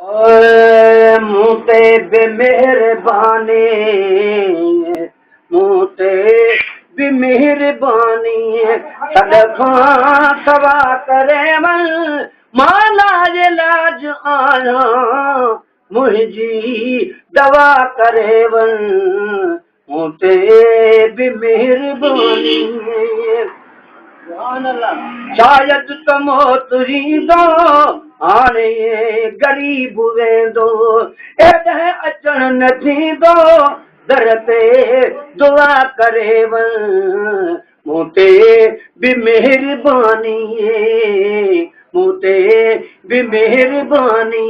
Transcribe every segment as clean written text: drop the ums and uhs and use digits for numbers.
ओए मूते बेमेहरबानी, मूते बेमेहरबानी, सदखा सवा करे मन माला जे लाज आया, मुझी दवा करे वन मूते बेमेहरबानी। शायद त मौत रींदो हाणे गरीब वेंदो, एॾे अचण न थींदो, दर ते दुआ करे वन मूं ते बि मेहरबानी, मूं ते बि मेहरबानी,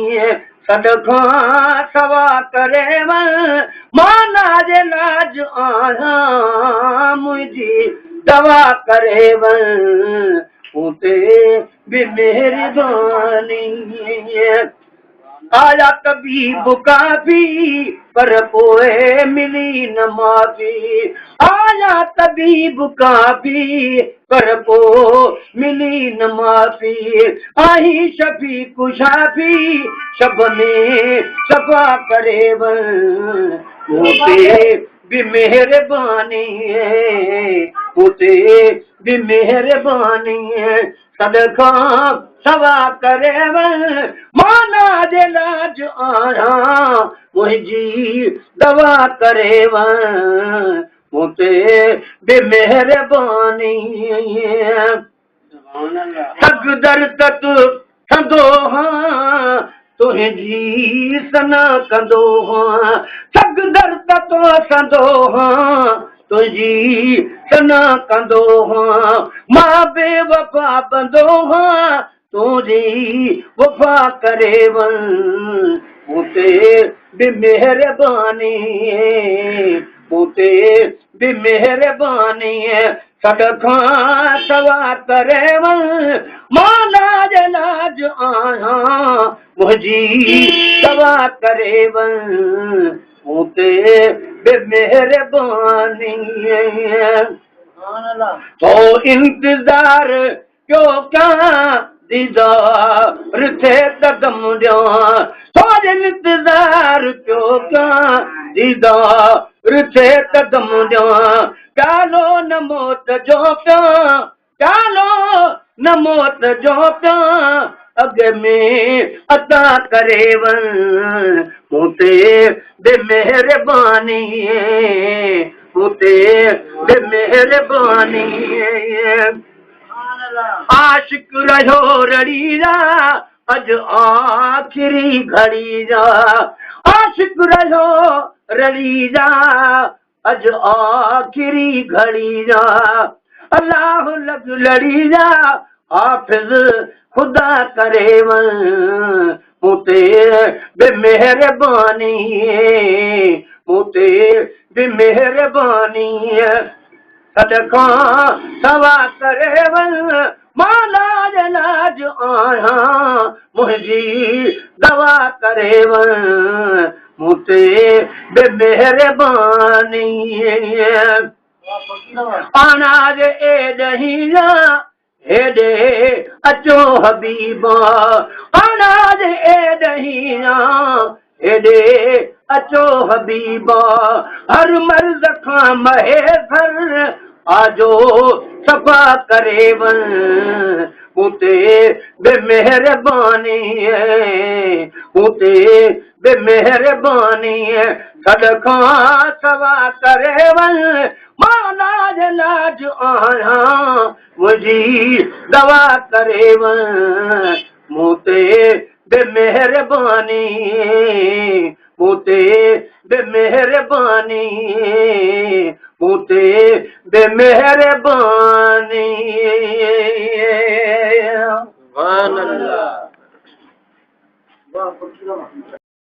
सदखा सवा करे वन माना जे लाज आया, मुंहिंजी दवा करे वन मूं ते बि मेहरबानी। आया तबीब काफ़ी पर पोइ मिली न माफ़ी, आया तबीब काफ़ी पर पोइ मिली न माफ़ी, आई शफ़ी कुशाफ़ी शब में सफ़ा करे वन मूं ते बि मेहरबानी, मूं ते बि मेहरबानी, सदखा सवा करे वन माना जे लाज आया, मुंहिंजी दवा करे वन मूं ते बि मेहरबानी। ठग दर तक थंदो हाँ तुंहिंजी सना कंदो हाँ, ठग दर तक थंदो हाँ तुंहिंजी सना कंदो हाँ, मां बेवफा बंदो हाँ तुंहिंजी वफ़ा करे वन मूं ते बि मेहरबानी, मूं ते बि मेहरबानी, सदखा सवा करे वन माना जे लाज आया, मुंहिंजी दवा करे वन मूं ते बि मेहरबानी। तो इंतजार क्यों क्या दीदार थे कदम ॾियां, तो इंतजार क्यों क्या दीदार थे कदम ॾियां, प्यालो न मौत जो पिया, प्यालो न मौत जो पिया, अॻ में अता करे वन मूं ते बि मेहरबानी, मूं ते बि मेहरबानी। आशिक रहियो रड़ी जा अॼु आख़िरी घड़ी जा, आशिक रहियो रड़ी जा अॼु आख़िरी घड़ी जा, अल्लाह लॻ लड़ी जा हाफ़िज़ ख़ुदा करे वन मूं ते बि मेहरबानी, मूं ते बि मेहरबानी, सदखा सवा करे वन माना जे लाज आया, मुंहिंजी दवा करे वन मूं ते बि मेहरबानी। अनाज एॾही हेॾे अचो हबीबा, अनाज एॾही हेॾे अचो हबीबा, हर मर्ज़ खां महेसर आजो सफ़ा करे वन मूं ते बि मेहरबानी, मूं ते बि मेहरबानी, सदखा सवा करे वन माना जे लाज आया, मुंहिंजी दवा करे वन मूं ते बि मेहरबानी, मूं ते बि मेहरबानी, मूं ते बि मेहरबानी।